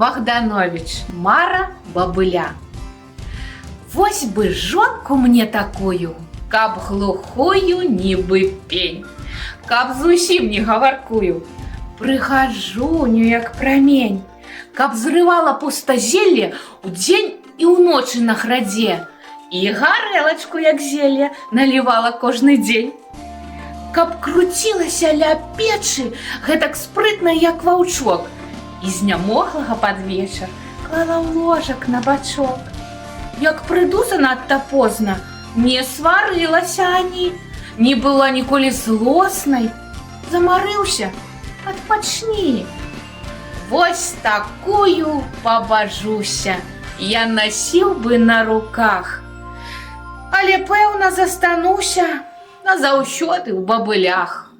Богданович, Мара Бабыля. Вось бы жонку мне такую, каб глухую нібы пень, каб зусім не гаваркую, прыгажуню як прамень, каб зрывала пустазелле удзень і ўночы на градзе, і гарэлачку як зелье налівала кожны дзень. Каб круцілася ля печы гэтак спрытна, як ваўчок, і знямоглага пад вечар клала ў ложак на бачок. Як прыйду занадта позна, не сварылася ані, не была ніколі злоснай. Замарыўся, адпачні. Вось такую пабажуся я насіў бы на руках, але пэўна застануся назаўсёды ў бабылях.